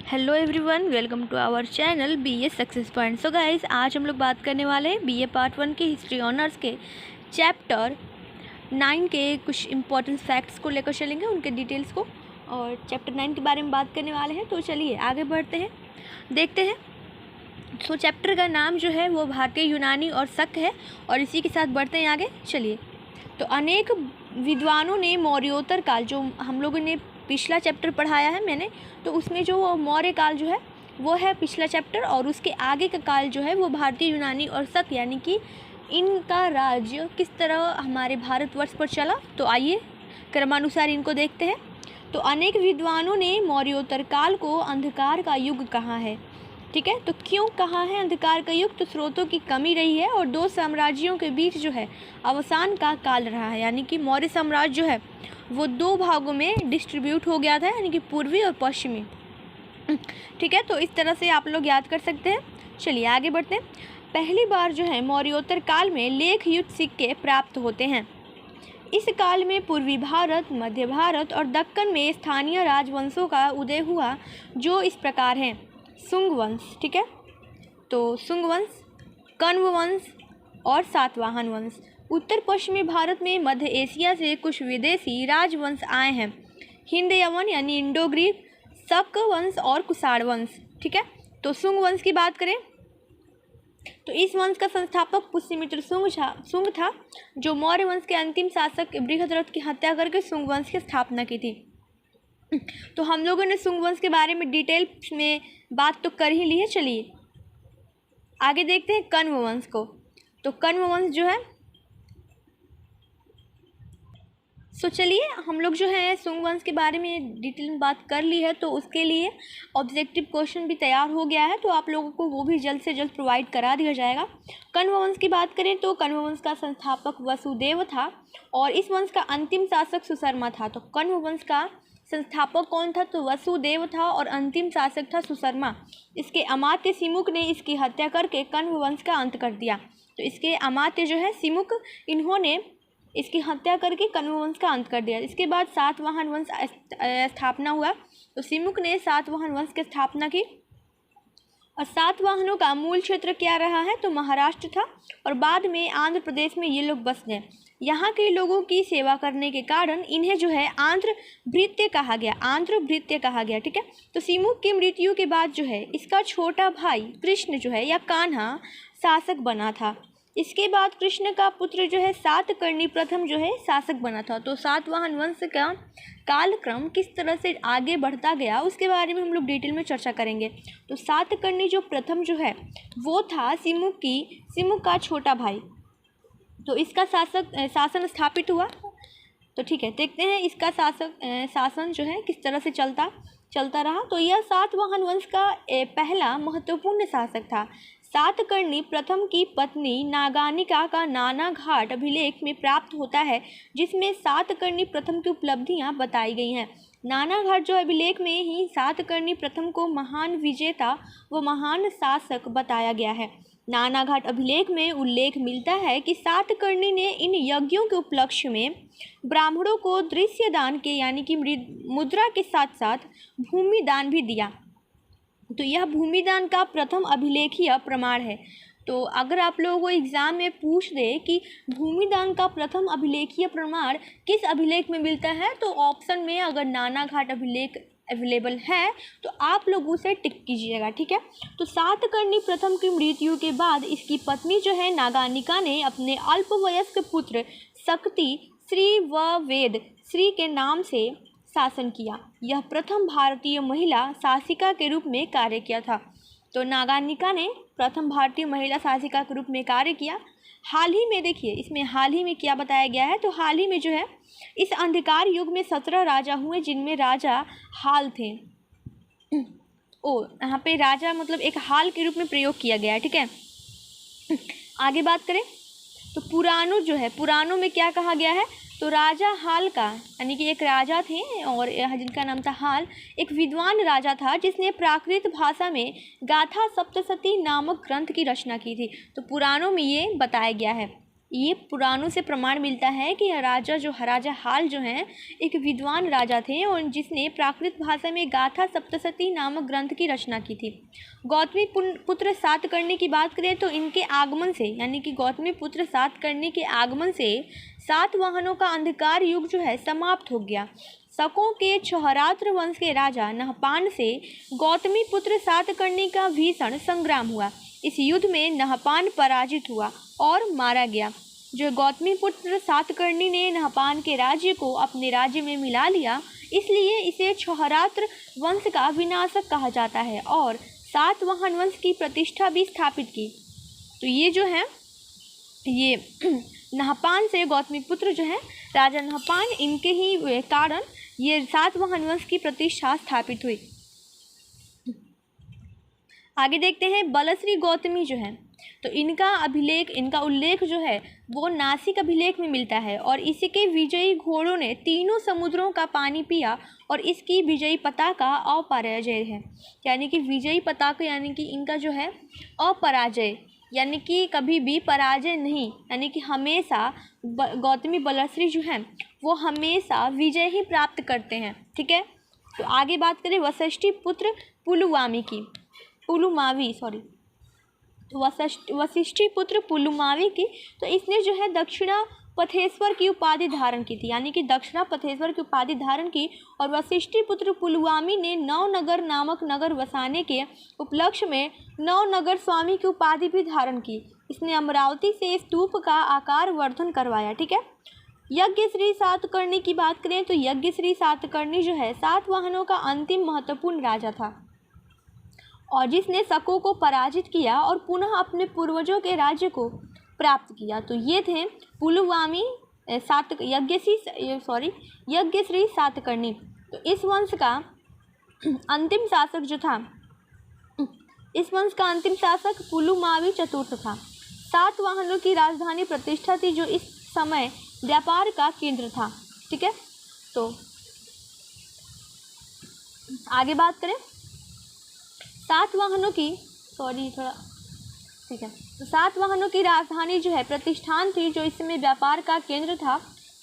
Hello everyone, welcome to our channel BA success point. So guys, आज हम लोग बात करने वाले हैं बीए पार्ट 1 के हिस्ट्री ऑनर्स के चैप्टर 9 के कुछ इंपॉर्टेंट फैक्ट्स को लेकर चलेंगे, उनके डिटेल्स को, और चैप्टर 9 के बारे में बात करने वाले हैं। तो चलिए आगे बढ़ते हैं, देखते हैं। सो चैप्टर का नाम जो है वो भारतीय, यूनानी और शक है, और इसी के साथ बढ़ते हैं आगे। चलिए, तो अनेक विद्वानों ने मौर्योत्तर काल, जो हम लोगों ने पिछला चैप्टर पढ़ाया है मैंने, तो उसमें जो मौर्य काल जो है वो है पिछला चैप्टर, और उसके आगे का काल जो है वो भारतीय, यूनानी और शक, यानी कि इनका राज्य किस तरह हमारे भारतवर्ष पर चला। तो आइए क्रमानुसार इनको देखते हैं। तो अनेक विद्वानों ने मौर्योत्तर काल को अंधकार का युग कहा है। ठीक है, तो क्यों कहा है अंधकार का युग? तो स्रोतों की कमी रही है और दो साम्राज्यों के बीच जो है अवसान का काल रहा है, यानी कि मौर्य साम्राज्य जो है वो दो भागों में डिस्ट्रीब्यूट हो गया था, यानी कि पूर्वी और पश्चिमी। ठीक है, तो इस तरह से आप लोग याद कर सकते हैं। चलिए आगे बढ़ते हैं। पहली बार जो है मौर्योत्तर काल में लेख युक्त सिक्के प्राप्त होते हैं। इस काल में पूर्वी भारत, मध्य भारत और दक्कन में स्थानीय राजवंशों का उदय हुआ, जो इस प्रकार हैं। शुंग वंश, ठीक है, तो शुंग वंश, कण्व वंश और सातवाहन वंश। उत्तर पश्चिमी भारत में मध्य एशिया से कुछ विदेशी राजवंश आए हैं। हिंद यवन यानी इंडो ग्रीक, शक वंश और कुषाण वंश। ठीक है, तो शुंग वंश की बात करें तो इस वंश का संस्थापक पुष्यमित्र शुंग था, जो मौर्य वंश के अंतिम शासक बृहद्रथ की हत्या करके शुंग वंश की स्थापना की थी। तो हम लोगों ने शुंग वंश के बारे में डिटेल में बात तो कर ही ली है। चलिए आगे देखते हैं कण्व वंश को। तो कण्व वंश जो है, चलिए हम लोग जो है शुंग वंश के बारे में डिटेल में बात कर ली है, तो उसके लिए ऑब्जेक्टिव क्वेश्चन भी तैयार हो गया है, तो आप लोगों को वो भी जल्द से जल्द प्रोवाइड करा दिया जाएगा। कण्व वंश की बात करें तो कण्व वंश का संस्थापक वसुदेव था, और इस वंश का अंतिम शासक सुशर्मा था। तो कण्व वंश का संस्थापक कौन था? तो वसुदेव था, और अंतिम शासक था सुशर्मा। इसके अमात्य सिमुक ने इसकी हत्या करके कण्व वंश का अंत कर दिया। तो इसके अमात्य जो है सिमुक, इन्होंने इसकी हत्या करके कण्व वंश का अंत कर दिया। इसके बाद सातवाहन वंश स्थापना हुआ। तो सिमुक ने सातवाहन वंश की स्थापना की, और सातवाहनों का मूल क्षेत्र क्या रहा है? तो महाराष्ट्र था, और बाद में आंध्र प्रदेश में ये लोग बस गए। यहाँ के लोगों की सेवा करने के कारण इन्हें जो है आंध्र भृत्य कहा गया, आंध्र भृत्य कहा गया। ठीक है, तो सिमुक की मृत्यु के बाद जो है इसका छोटा भाई कृष्ण जो है या कान्हा शासक बना था। इसके बाद कृष्ण का पुत्र जो है सातकर्णी प्रथम जो है शासक बना था। तो सातवाहन वंश का कालक्रम किस तरह से आगे बढ़ता गया उसके बारे में हम लोग डिटेल में चर्चा करेंगे। तो सातकर्णी जो प्रथम जो है वो था सिमुक का छोटा भाई। तो इसका शासन स्थापित हुआ। तो ठीक है, देखते हैं इसका शासन जो है किस तरह से चलता रहा। तो यह सातवाहन वंश का पहला महत्वपूर्ण शासक था। सातकर्णी प्रथम की पत्नी नागानिका का नाना घाट अभिलेख में प्राप्त होता है, जिसमें सातकर्णी प्रथम की उपलब्धियां बताई गई हैं। नाना घाट जो अभिलेख में ही सातकर्णी प्रथम को महान विजेता व महान शासक बताया गया है। नाना घाट अभिलेख में उल्लेख मिलता है कि सातकर्णी ने इन यज्ञों के उपलक्ष्य में ब्राह्मणों को दृश्य दान के, यानी कि मुद्रा के साथ साथ भूमि दान भी दिया। तो यह भूमि दान का प्रथम अभिलेखीय प्रमाण है। तो अगर आप लोगों को एग्जाम में पूछ दे कि भूमि दान का प्रथम अभिलेखीय प्रमाण किस अभिलेख में मिलता है, तो ऑप्शन में अगर नाना घाट अभिलेख अवेलेबल है तो आप लोग उसे टिक कीजिएगा। ठीक है, तो सातकर्णी प्रथम की मृत्यु के बाद इसकी पत्नी जो है नागानिका ने अपने अल्पवयस्क पुत्र शक्ति श्री व वेद श्री के नाम से शासन किया। यह प्रथम भारतीय महिला शासिका के रूप में कार्य किया था। तो नागानिका ने प्रथम भारतीय महिला शासिका के रूप में कार्य किया। हाल ही में देखिए इसमें हाल ही में क्या बताया गया है, तो हाल ही में जो है इस अंधकार युग में 17 राजा हुए, जिनमें राजा हाल थे। यहाँ पे राजा मतलब एक हाल के रूप में प्रयोग किया गया है। ठीक है, आगे बात करें तो पुराणों में क्या कहा गया है? तो राजा हाल का, यानी कि एक राजा थे और जिनका नाम था हाल, एक विद्वान राजा था जिसने प्राकृत भाषा में गाथा सप्तशती नामक ग्रंथ की रचना की थी। तो पुराणों में ये बताया गया है। ये पुराणों से प्रमाण मिलता है कि राजा हाल जो हैं एक विद्वान राजा थे और जिसने प्राकृत भाषा में गाथा सप्तशती नामक ग्रंथ की रचना की थी। गौतमी पुत्र सातकर्णी की बात करें तो इनके आगमन से, यानी कि गौतमी पुत्र सातकर्णी के आगमन से सातवाहनों का अंधकार युग जो है समाप्त हो गया। शकों के क्षहरात्र वंश के राजा नहपान से गौतमी पुत्र सातकर्णी का भीषण संग्राम हुआ। इस युद्ध में नहपान पराजित हुआ और मारा गया। जो गौतमी पुत्र सातकर्णी ने नहपान के राज्य को अपने राज्य में मिला लिया, इसलिए इसे क्षहरात्र वंश का विनाशक कहा जाता है और सातवाहन वंश की प्रतिष्ठा भी स्थापित की। तो ये जो है ये नहपान से गौतमी पुत्र जो है राजा नहपान, इनके ही कारण ये सातवाहन वंश की प्रतिष्ठा स्थापित हुई। आगे देखते हैं बलश्री गौतमी जो है, तो इनका उल्लेख जो है वो नासिक अभिलेख में मिलता है और इसके विजयी घोड़ों ने तीनों समुद्रों का पानी पिया और इसकी विजयी पताका अपराजय है। यानी कि विजयी पताका यानी कि इनका जो है अपराजय, यानी कि कभी भी पराजय नहीं, यानी कि हमेशा गौतमी बलश्री जो हैं वो हमेशा विजय ही प्राप्त करते हैं। ठीक है, तो आगे बात करें वशिष्ठी पुत्र वशिष्ठी पुत्र पुलुमावी की, तो इसने जो है दक्षिणा पथेश्वर की उपाधि धारण की थी, यानी कि दक्षिणा पथेश्वर की उपाधि धारण की। और वशिष्ठी पुत्र पुलुमावी ने नवनगर नामक नगर बसाने के उपलक्ष्य में नवनगर स्वामी की उपाधि भी धारण की। इसने अमरावती से स्तूप का आकार वर्धन करवाया। ठीक है, यज्ञश्री सातकर्णी की बात करें तो यज्ञश्री सातकर्णी जो है सातवाहनों का अंतिम महत्वपूर्ण राजा था और जिसने शकों को पराजित किया और पुनः अपने पूर्वजों के राज्य को प्राप्त किया। तो ये थे पुलुमावी यज्ञश्री सातकर्णी। तो इस वंश का अंतिम शासक जो था, इस वंश का अंतिम शासक पुलुमावी चतुर्थ था। सातवाहनों की राजधानी प्रतिष्ठा थी जो इस समय व्यापार का केंद्र था। ठीक है, तो आगे बात करें सातवाहनों की तो सातवाहनों की राजधानी जो है प्रतिष्ठान थी जो इस समय व्यापार का केंद्र था।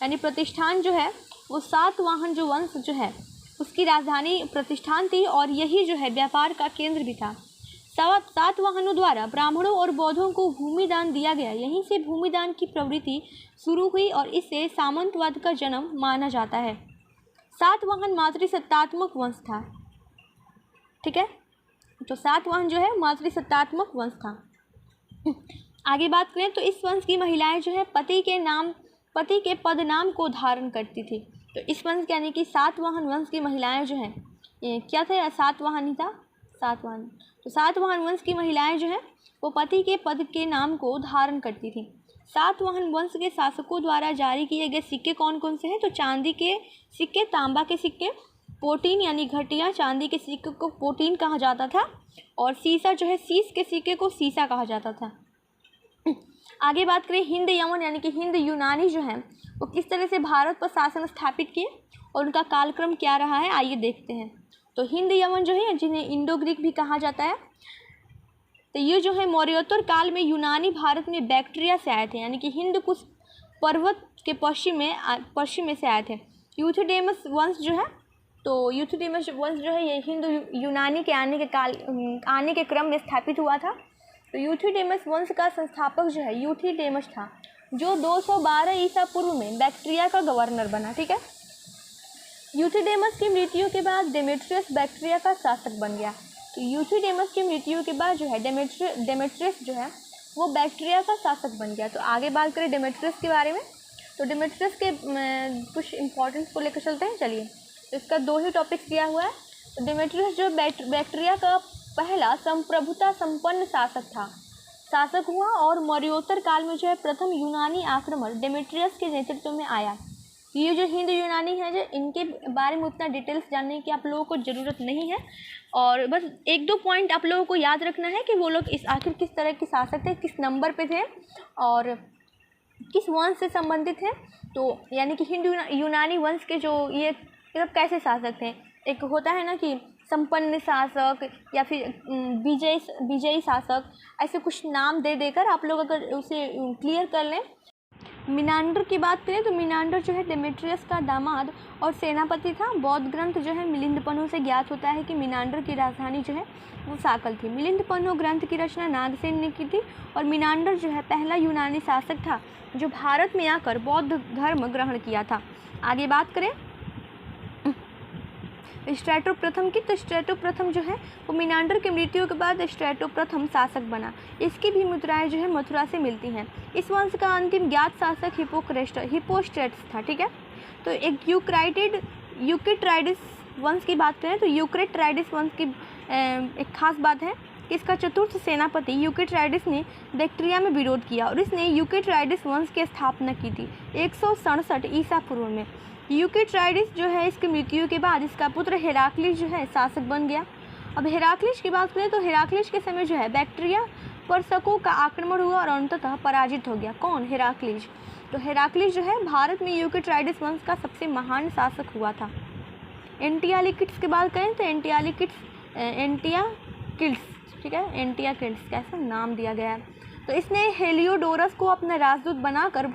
यानी प्रतिष्ठान जो है वो सातवाहन जो वंश जो है उसकी राजधानी प्रतिष्ठान थी और यही जो है व्यापार का केंद्र भी था। सातवाहनों द्वारा ब्राह्मणों और बौद्धों को भूमिदान दिया गया। यहीं से भूमिदान की प्रवृत्ति शुरू हुई और इससे सामंतवाद का जन्म माना जाता है। सातवाहन मातृसत्तात्मक वंश था। ठीक है, तो सातवाहन जो है मातृसत्तात्मक वंश था। आगे बात करें तो इस वंश की महिलाएं जो है पति के पद नाम को धारण करती थी। तो इस वंश यानी कि सातवाहन वंश की महिलाएं जो हैं ये क्या थे, सातवाहन ही था, सातवाहन। तो सातवाहन वंश की महिलाएं जो हैं वो पति के पद के नाम को धारण करती थी। सातवाहन वंश के शासकों द्वारा जारी किए गए सिक्के कौन कौन से हैं, तो चांदी के सिक्के, तांबा के सिक्के, पोटीन यानी घटिया चांदी के सिक्के को पोटीन कहा जाता था और सीसा जो है शीश के सिक्के को सीसा कहा जाता था। आगे बात करें हिंद यवन यानी कि हिंद यूनानी जो है वो किस तरह से भारत पर शासन स्थापित किए और उनका कालक्रम क्या रहा है, आइए देखते हैं। तो हिंद यवन जो है जिन्हें इंडो ग्रीक भी कहा जाता है, तो ये जो है मौर्योत्तर काल में यूनानी भारत में बैक्ट्रिया से आए थे, यानी कि हिंद कुश पर्वत के पश्चिम में से आए थे। यूथिडेमस वंश जो है, तो यूथिडेमस वंश जो है ये हिंद यूनानी के आने के क्रम में स्थापित हुआ था। तो यूथिडेमस वंश का संस्थापक जो है यूथिडेमस था, जो 212 ईसा पूर्व में बैक्ट्रिया का गवर्नर बना। ठीक है, यूथिडेमस की मृत्यु के बाद डेमेट्रियस बैक्ट्रिया का शासक बन गया। तो यूथिडेमस की मृत्यु के बाद जो है डेमेट्रियस जो है वो बैक्ट्रिया का शासक बन गया। तो आगे बात करें डेमेट्रियस के बारे में, तो डेमेट्रियस के कुछ इंपॉर्टेंस को लेकर चलते हैं। चलिए, तो इसका 2 ही टॉपिक्स दिया हुआ है। तो डेमेट्रियस जो बैक्ट्रिया का पहला संप्रभुता संपन्न शासक हुआ और मौर्योत्तर काल में जो है प्रथम यूनानी आक्रमण डेमेट्रियस के नेतृत्व में आया। ये जो हिंद यूनानी है जो इनके बारे में उतना डिटेल्स जानने की आप लोगों को ज़रूरत नहीं है, और बस 1-2 पॉइंट आप लोगों को याद रखना है कि वो लोग आखिर किस तरह के शासक थे, किस नंबर पे थे और किस वंश से संबंधित हैं। तो यानी कि हिंद यूनानी वंश के जो ये मतलब कैसे शासक थे, एक होता है ना कि संपन्न शासक या फिर विजयी शासक, ऐसे कुछ नाम दे देकर आप लोग अगर उसे क्लियर कर लें मिनांडर की बात करें तो मिनांडर जो है डेमेट्रियस का दामाद और सेनापति था। बौद्ध ग्रंथ जो है मिलिंदपन्नु से ज्ञात होता है कि मिनांडर की राजधानी जो है वो साकल थी। मिलिंदपन्नु ग्रंथ की रचना नागसेन ने की थी और मिनांडर जो है पहला यूनानी शासक था जो भारत में आकर बौद्ध धर्म ग्रहण किया था। आगे बात करें स्ट्रैटो प्रथम की, तो स्ट्रैटो प्रथम जो है वो मिनांडर की मृत्यु के बाद स्ट्रैटो प्रथम शासक बना। इसकी भी मुद्राएं जो है मथुरा से मिलती हैं। इस वंश का अंतिम ज्ञात शासक हिप्पोस्ट्रेटस था। ठीक है, तो एक यूक्रिटाइडिस वंश की बात करें तो यूक्रिटाइडिस वंश की एक खास बात है कि इसका चतुर्थ सेनापति यूक्रिटाइडिस ने बैक्ट्रिया में विरोध किया और इसने यूक्रिटाइडिस वंश की स्थापना की थी 167 ईसा पूर्व में। यूक्रिटाइडिस जो है इसकी मृत्यु के बाद इसका पुत्र हेराक्लिस जो है शासक बन गया। अब हेराक्लिस की बात करें तो हेराक्लिस के समय जो है बैक्ट्रिया पर शकों का आक्रमण हुआ और अंततः पराजित हो गया। कौन? हेराक्लिस। तो हेराक्लिस जो है भारत में यूक्रिटाइडिस वंश का सबसे महान शासक हुआ था। एंटियालिकिड्स की बात करें तो एंटियाकिड्स, ठीक है, एंटियाकिड्स कैसा नाम दिया गया है। तो इसने हेलियोडोरस को अपना राजदूत बनाकर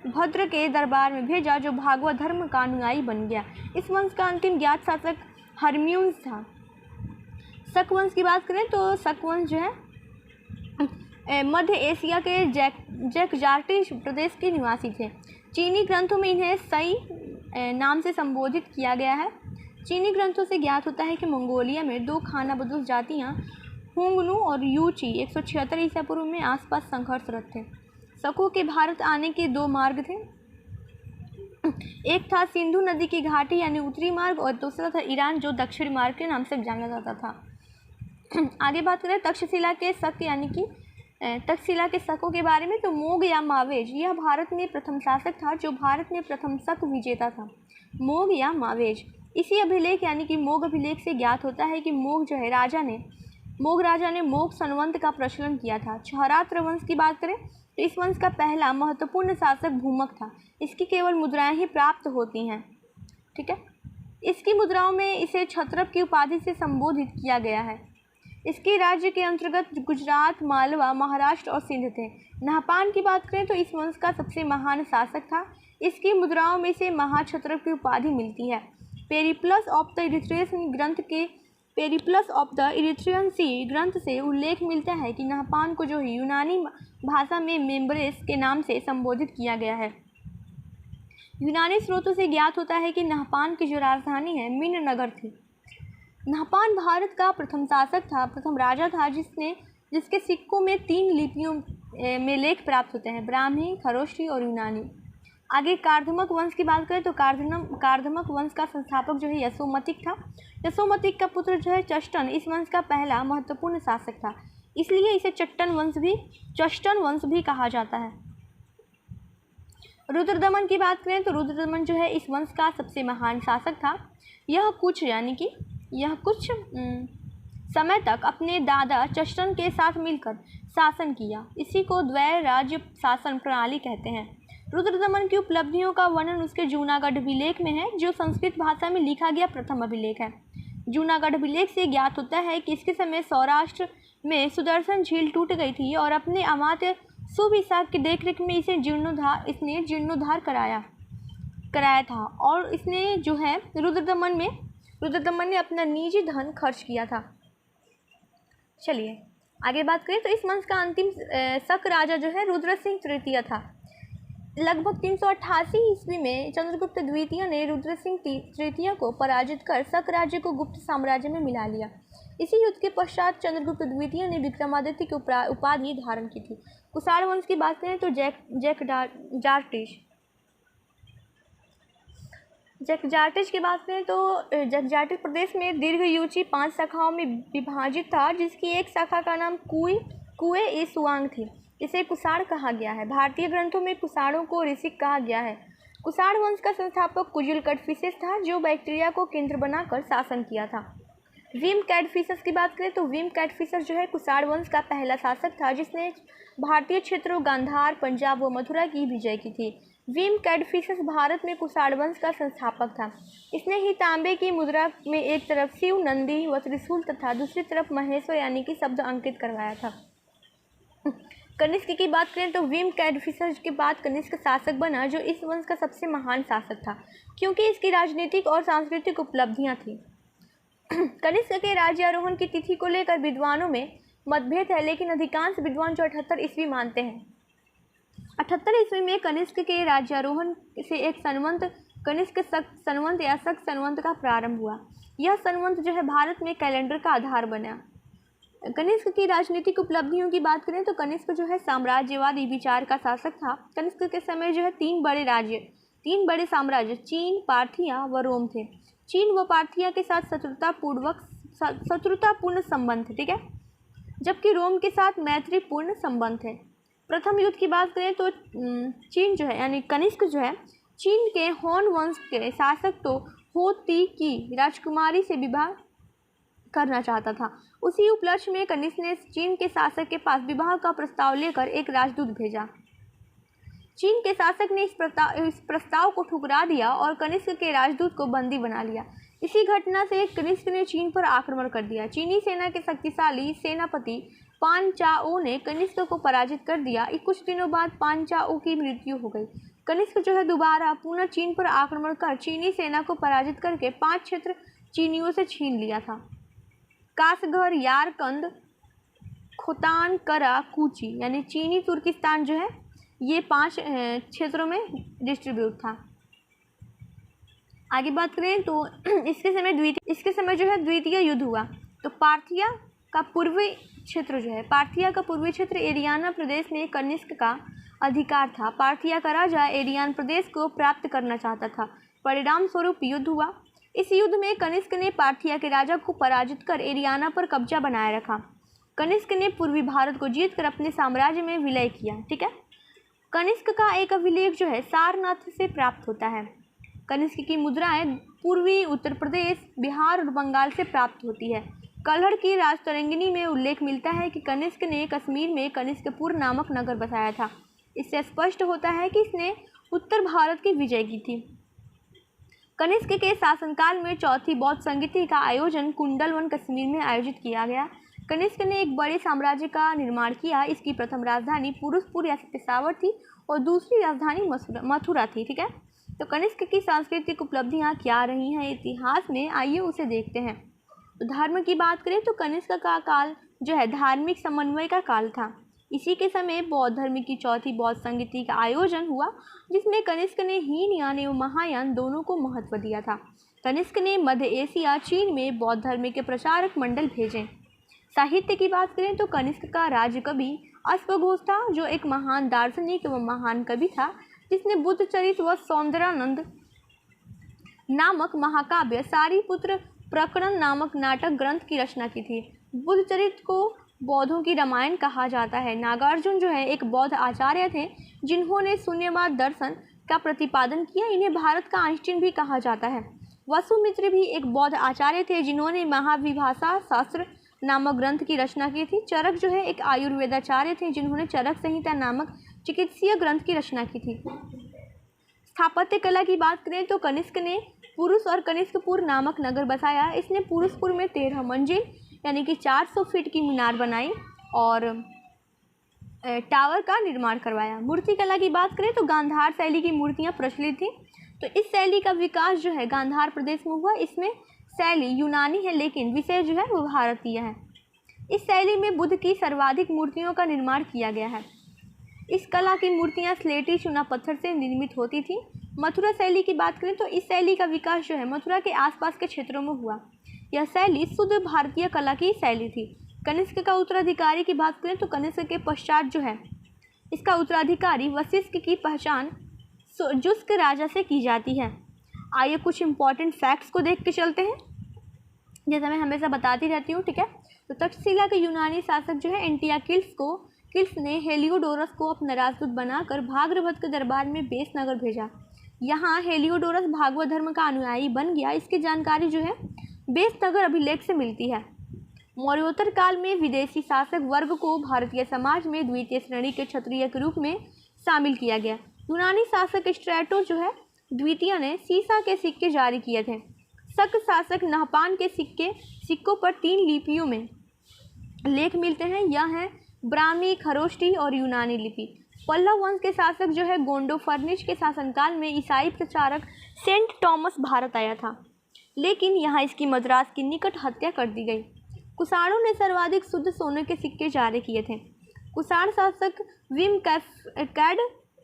भद्र के दरबार में भेजा जो भागवत धर्म का अनुयायी बन गया। इस वंश का अंतिम ज्ञात शासक हर्म्यून्स था। शक वंश की बात करें तो शक वंश जो है मध्य एशिया के जैकजार्टिश प्रदेश के निवासी थे। चीनी ग्रंथों में इन्हें सई नाम से संबोधित किया गया है। चीनी ग्रंथों से ज्ञात होता है कि मंगोलिया में दो खानाबदोश जातियाँ हुंगनू और यूची 176 ईसा पूर्व में आसपास संघर्षरत थे। शकों के भारत आने के दो मार्ग थे। एक था सिंधु नदी की घाटी यानी उत्तरी मार्ग और दूसरा था ईरान जो दक्षिणी मार्ग के नाम से जाना जाता था। आगे बात करें तक्षशिला के शक यानी कि तक्षशिला के शकों के बारे में, तो मोग या मावेज यह भारत में प्रथम शासक था जो भारत में प्रथम शक विजेता था। मोग या मावेज इसी अभिलेख यानी कि मोग अभिलेख से ज्ञात होता है कि मोग राजा ने मोग संवंत का प्रचलन किया था। क्षहरात्र वंश की बात करें तो इस वंश का पहला महत्वपूर्ण शासक भूमक था। इसकी केवल मुद्राएं ही प्राप्त होती हैं। ठीक है, इसकी मुद्राओं में इसे क्षत्रप की उपाधि से संबोधित किया गया है। इसके राज्य के अंतर्गत गुजरात, मालवा, महाराष्ट्र और सिंध थे। नहपान की बात करें तो इस वंश का सबसे महान शासक था। इसकी मुद्राओं में से महाक्षत्रप की उपाधि मिलती है। पेरिप्लस ऑफ द इरिथ्रियन सी ग्रंथ से उल्लेख मिलता है कि नहपान को जो यूनानी भाषा में मेम्ब्रेस के नाम से संबोधित किया गया है। यूनानी स्रोतों से ज्ञात होता है कि नहपान की जो राजधानी है मिन नगर थी। नहपान भारत का प्रथम शासक था, प्रथम राजा था जिसके सिक्कों में 3 लिपियों में लेख प्राप्त होते हैं, ब्राह्मी, खरोष्ठी और यूनानी। आगे कार्दमक वंश की बात करें तो कार्दमक वंश का संस्थापक जो है यशोमतिक था। यशोमतिक का पुत्र जो है चष्टन इस वंश का पहला महत्वपूर्ण शासक था, इसलिए इसे चष्टन वंश भी कहा जाता है। रुद्रदमन की बात करें तो रुद्रदमन जो है इस वंश का सबसे महान शासक था। यह कुछ समय तक अपने दादा चष्टन के साथ मिलकर शासन किया। इसी को द्वैय राज्य शासन प्रणाली कहते हैं। रुद्रदमन की उपलब्धियों का वर्णन उसके जूनागढ़ अभिलेख में है जो संस्कृत भाषा में लिखा गया प्रथम अभिलेख है। जूनागढ़ अभिलेख से ज्ञात होता है कि इसके समय सौराष्ट्र में सुदर्शन झील टूट गई थी और अपने अमात्य सुविशाख की देखरेख में इसने जीर्णोद्धार कराया था और इसने जो है रुद्रदमन ने अपना निजी धन खर्च किया था। चलिए आगे बात करें तो इस वंश का अंतिम शक राजा जो है रुद्र सिंह तृतीय था। लगभग 388 ईस्वी में चंद्रगुप्त द्वितीय ने रुद्र सिंह तृतीय को पराजित कर शक राज्य को गुप्त साम्राज्य में मिला लिया। इसी युद्ध के पश्चात चंद्रगुप्त द्वितीय ने विक्रमादित्य की उपाधि धारण की थी। कुषाण वंश की बात करें तो जैकजार्टिश की बात करें तो जैकजार्टिश प्रदेश में दीर्घयूची 5 शाखाओं में विभाजित था, जिसकी एक शाखा का नाम कुए ए सुआंग थी। इसे कुषाण कहा गया है। भारतीय ग्रंथों में कुषाणों को ऋषिक कहा गया है। कुषाण वंश का संस्थापक कुजिल कैडफिसेस था जो बैक्टीरिया को केंद्र बनाकर शासन किया था। विम कैडफिसेस की बात करें तो विम कैडफिसेस जो है कुषाण वंश का पहला शासक था जिसने भारतीय क्षेत्रों गांधार, पंजाब व मथुरा की विजय की थी। विम कैडफिसेस भारत में कुषाण वंश का संस्थापक था। इसने ही तांबे की मुद्रा में एक तरफ शिव, नंदी व त्रिशूल तथा दूसरी तरफ महेश्वर यानी कि शब्द अंकित करवाया था। कनिष्क की बात करें तो विम कैडफिसर के बाद कनिष्क शासक बना, जो इस वंश का सबसे महान शासक था क्योंकि इसकी राजनीतिक और सांस्कृतिक उपलब्धियां थी। कनिष्क के राज्यारोहण की तिथि को लेकर विद्वानों में मतभेद है, लेकिन अधिकांश विद्वान जो 78 ईस्वी मानते हैं। 78 ईस्वी में कनिष्क के राज्यारोहण से एक संवत कनिष्क संवत या शक संवत का प्रारंभ हुआ। यह संवत जो है भारत में कैलेंडर का आधार बना। कनिष्क की राजनीतिक उपलब्धियों की बात करें तो कनिष्क जो है साम्राज्यवादी विचार का शासक था। कनिष्क के समय जो है तीन बड़े साम्राज्य चीन, पार्थिया व रोम थे। चीन व पार्थिया के साथ शत्रुतापूर्ण संबंध थे, ठीक है, जबकि रोम के साथ मैत्रीपूर्ण संबंध थे। प्रथम युद्ध की बात करें तो चीन जो है यानी कनिष्क जो है चीन के होन वंश के शासक तो हो ती की राजकुमारी से विवाह करना चाहता था। उसी उपलक्ष्य में कनिष्क ने चीन के शासक के पास विवाह का प्रस्ताव लेकर एक राजदूत भेजा। चीन के शासक ने इस प्रस्ताव को ठुकरा दिया और कनिष्क के राजदूत को बंदी बना लिया। इसी घटना से कनिष्क ने चीन पर आक्रमण कर दिया। चीनी सेना के शक्तिशाली सेनापति पान चाओ ने कनिष्क को पराजित कर दिया। कुछ दिनों बाद पान चाओ की मृत्यु हो गई। कनिष्क जो है दोबारा पुनः चीन पर आक्रमण कर चीनी सेना को पराजित करके 5 क्षेत्र चीनियों से छीन लिया था। कासगढ़, यारकंद, खोतान, करा, कूची यानी चीनी तुर्किस्तान जो है ये 5 क्षेत्रों में डिस्ट्रीब्यूट था। आगे बात करें तो इसके समय जो है द्वितीय युद्ध हुआ। तो पार्थिया का पूर्वी क्षेत्र एरियाना प्रदेश में कनिष्क का अधिकार था। पार्थिया का राजा एरियान प्रदेश को प्राप्त करना चाहता था। परिणाम स्वरूप युद्ध हुआ। इस युद्ध में कनिष्क ने पार्थिया के राजा को पराजित कर एरियाना पर कब्जा बनाए रखा। कनिष्क ने पूर्वी भारत को जीतकर अपने साम्राज्य में विलय किया, ठीक है। कनिष्क का एक अभिलेख जो है सारनाथ से प्राप्त होता है। कनिष्क की मुद्राएं पूर्वी उत्तर प्रदेश, बिहार और बंगाल से प्राप्त होती है। कल्हड़ की राजतरंगिनी में उल्लेख मिलता है कि कनिष्क ने कश्मीर में कनिष्कपुर नामक नगर बसाया था। इससे स्पष्ट होता है कि इसने उत्तर भारत की विजय की थी। कनिष्क के शासनकाल में चौथी बौद्ध संगीति का आयोजन कुंडलवन कश्मीर में आयोजित किया गया। कनिष्क ने एक बड़े साम्राज्य का निर्माण किया। इसकी प्रथम राजधानी पुरुषपुर या पेशावर थी और दूसरी राजधानी मथुरा थी, ठीक है। तो कनिष्क की सांस्कृतिक उपलब्धियां क्या रही हैं इतिहास में, आइए उसे देखते हैं। तो धर्म की बात करें तो कनिष्क का काल जो है धार्मिक समन्वय का काल था। इसी के समय बौद्ध धर्म की चौथी बौद्ध संगीति का आयोजन हुआ, जिसमें कनिष्क ने हीनयान एवं महायान दोनों को महत्व दिया था। कनिष्क ने मध्य एशिया, चीन में बौद्ध धर्म के प्रचारक मंडल भेजे। साहित्य की बात करें तो कनिष्क का राज्य कवि अश्वघोष था, जो एक महान दार्शनिक एवं महान कवि था, जिसने बुद्ध चरित व सौंदर्यानंद नामक महाकाव्य, सारीपुत्र प्रकरण नामक नाटक ग्रंथ की रचना की थी। बुद्ध चरित को बौद्धों की रामायण कहा जाता है। नागार्जुन जो है एक बौद्ध आचार्य थे, जिन्होंने शून्यवाद दर्शन का प्रतिपादन किया। इन्हें भारत का आइंस्टीन भी कहा जाता है। वसुमित्र भी एक बौद्ध आचार्य थे, जिन्होंने महाविभाषा शास्त्र नामक ग्रंथ की रचना की थी। चरक जो है एक आयुर्वेदाचार्य थे, जिन्होंने चरक संहिता नामक चिकित्सीय ग्रंथ की रचना की थी। स्थापत्य कला की बात करें तो कनिष्क ने पुरुष और कनिष्कपुर नामक नगर बसाया। इसने पुरुषपुर में 13 मंजिल यानी कि 400 फीट की मीनार बनाई और टावर का निर्माण करवाया। मूर्ति कला की बात करें तो गांधार शैली की मूर्तियां प्रचलित थी। तो इस शैली का विकास जो है गांधार प्रदेश में हुआ। इसमें शैली यूनानी है, लेकिन विषय जो है वो भारतीय है। इस शैली में बुद्ध की सर्वाधिक मूर्तियों का निर्माण किया गया है। इस कला की मूर्तियां स्लेटी चूना पत्थर से निर्मित होती थी। मथुरा शैली की बात करें तो इस शैली का विकास जो है मथुरा के आसपास के क्षेत्रों में हुआ। यह शैली शुद्ध भारतीय कला की शैली थी। कनिष्क का उत्तराधिकारी की बात करें तो कनिष्क के पश्चात जो है इसका उत्तराधिकारी वशिष्ठ की पहचान जुष्क राजा से की जाती है। आइए कुछ इंपॉर्टेंट फैक्ट्स को देख के चलते हैं, जैसा मैं हमेशा बताती रहती हूँ, ठीक है। तो तक्षशिला के यूनानी शासक जो है किल्स ने हेलियोडोरस को अपना राजदूत बनाकर भागरभद्र के दरबार में बेस नगर भेजा। यहाँ हेलियोडोरस भागवत धर्म का अनुयायी बन गया। इसकी जानकारी जो है बेस नगर अभिलेख से मिलती है। मौर्योत्तर काल में विदेशी शासक वर्ग को भारतीय समाज में द्वितीय श्रेणी के क्षत्रिय के रूप में शामिल किया गया। यूनानी शासक स्ट्रैटो जो है द्वितीय ने सीसा के सिक्के जारी किए थे। शक शासक नहपान के सिक्कों पर 3 लिपियों में लेख मिलते हैं। यह है ब्राह्मी, खरोष्टी और यूनानी लिपि। पल्लव वंश के शासक जो है गोंडोफर्निश के शासनकाल में ईसाई प्रचारक सेंट टॉमस भारत आया था, लेकिन यहाँ इसकी मद्रास की निकट हत्या कर दी गई। कुषाणों ने सर्वाधिक शुद्ध सोने के सिक्के जारी किए थे। कुषाण शासक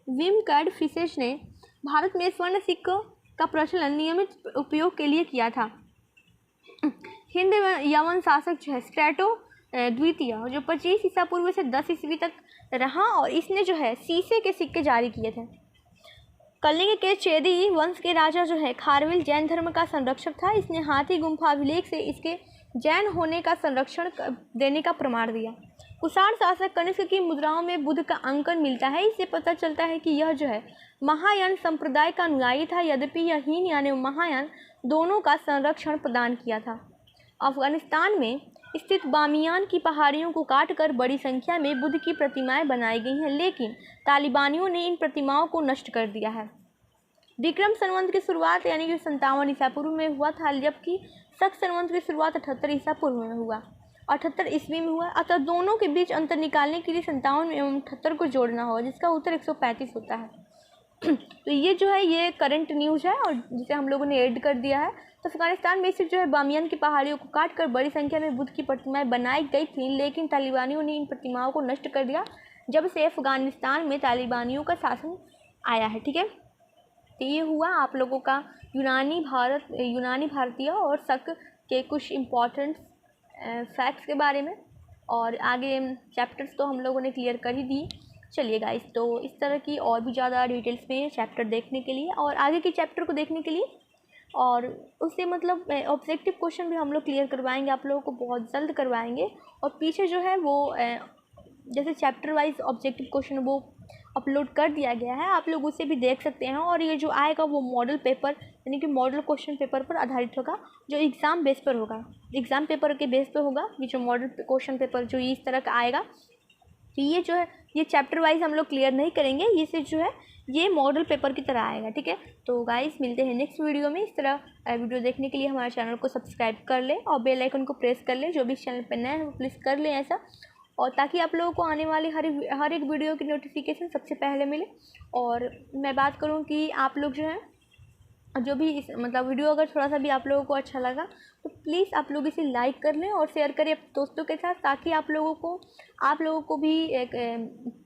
विमकैडफिसेस ने भारत में स्वर्ण सिक्कों का प्रचलन नियमित उपयोग के लिए किया था। हिंद यवन शासक जो है स्ट्रेटो द्वितीय, जो 25 ईसा पूर्व से 10 ईस्वी तक रहा, और इसने जो है शीशे के सिक्के जारी किए थे। कलिंग के चेदी वंश के राजा जो है खारवेल जैन धर्म का संरक्षक था। इसने हाथी गुम्फा अभिलेख से इसके जैन होने का संरक्षण देने का प्रमाण दिया। कुषाण शासक कनिष्क की मुद्राओं में बुद्ध का अंकन मिलता है। इससे पता चलता है कि यह जो है महायान संप्रदाय का अनुयायी था, यद्यपि यह हीन यानी महायान दोनों का संरक्षण प्रदान किया था। अफगानिस्तान में स्थित बामियान की पहाड़ियों को काटकर बड़ी संख्या में बुद्ध की प्रतिमाएं बनाई गई हैं, लेकिन तालिबानियों ने इन प्रतिमाओं को नष्ट कर दिया है। विक्रम संवत की शुरुआत यानी कि 57 ईसा पूर्व में हुआ था, जबकि शक संवत की शुरुआत 78 ईसा पूर्व में हुआ, 78 ईस्वी में हुआ। अतः दोनों के बीच अंतर निकालने के लिए 57 एवं 78 को जोड़ना होगा, जिसका उत्तर 135 होता है। तो ये जो है ये करंट न्यूज़ है और जिसे हम लोगों ने ऐड कर दिया है। तो अफगानिस्तान में स्थित जो है बामियान की पहाड़ियों को काटकर बड़ी संख्या में बुद्ध की प्रतिमाएं बनाई गई थी, लेकिन तालिबानियों ने इन प्रतिमाओं को नष्ट कर दिया जब से अफगानिस्तान में तालिबानियों का शासन आया है। ठीक है, तो ये हुआ आप लोगों का यूनानी भारतीय और शक के कुछ इम्पॉर्टेंट फैक्ट्स के बारे में, और आगे चैप्टर्स तो हम लोगों ने क्लियर कर ही दिए। चलिए गाइस, तो इस तरह की और भी ज़्यादा डिटेल्स में चैप्टर देखने के लिए और आगे के चैप्टर को देखने के लिए, और उससे मतलब ऑब्जेक्टिव क्वेश्चन भी हम लोग क्लियर करवाएंगे, आप लोगों को बहुत जल्द करवाएंगे। और पीछे जो है वो जैसे चैप्टर वाइज ऑब्जेक्टिव क्वेश्चन वो अपलोड कर दिया गया है, आप लोग उसे भी देख सकते हैं। और ये जो आएगा वो मॉडल पेपर यानी कि मॉडल क्वेश्चन पेपर पर आधारित होगा, जो एग्ज़ाम बेस पर होगा, एग्ज़ाम पेपर के बेस पर होगा। ये जो मॉडल क्वेश्चन पेपर जो इस तरह का आएगा, तो ये जो है ये चैप्टर वाइज हम लोग क्लियर नहीं करेंगे, ये सिर्फ जो है ये मॉडल पेपर की तरह आएगा। ठीक है, तो गाइस मिलते हैं नेक्स्ट वीडियो में। इस तरह वीडियो देखने के लिए हमारे चैनल को सब्सक्राइब कर लें और बेल आइकन को प्रेस कर लें, जो भी चैनल पर नए हैं वो प्लीज़ कर लें ऐसा, और ताकि आप लोगों को आने वाली हर एक वीडियो की नोटिफिकेशन सबसे पहले मिले। और मैं बात करूं कि आप लोग जो है जो भी इस मतलब वीडियो अगर थोड़ा सा भी आप लोगों को अच्छा लगा तो प्लीज़ आप लोग इसे लाइक कर लें और शेयर करें अपने दोस्तों के साथ, ताकि आप लोगों को भी एक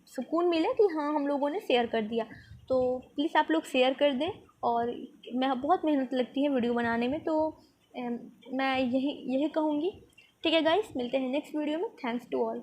सुकून मिले कि हाँ हम लोगों ने शेयर कर दिया। तो प्लीज़ आप लोग शेयर कर दें, और मैं बहुत मेहनत लगती है वीडियो बनाने में, तो मैं यही कहूँगी। ठीक है गाइस, मिलते हैं नेक्स्ट वीडियो में। Thanks to all.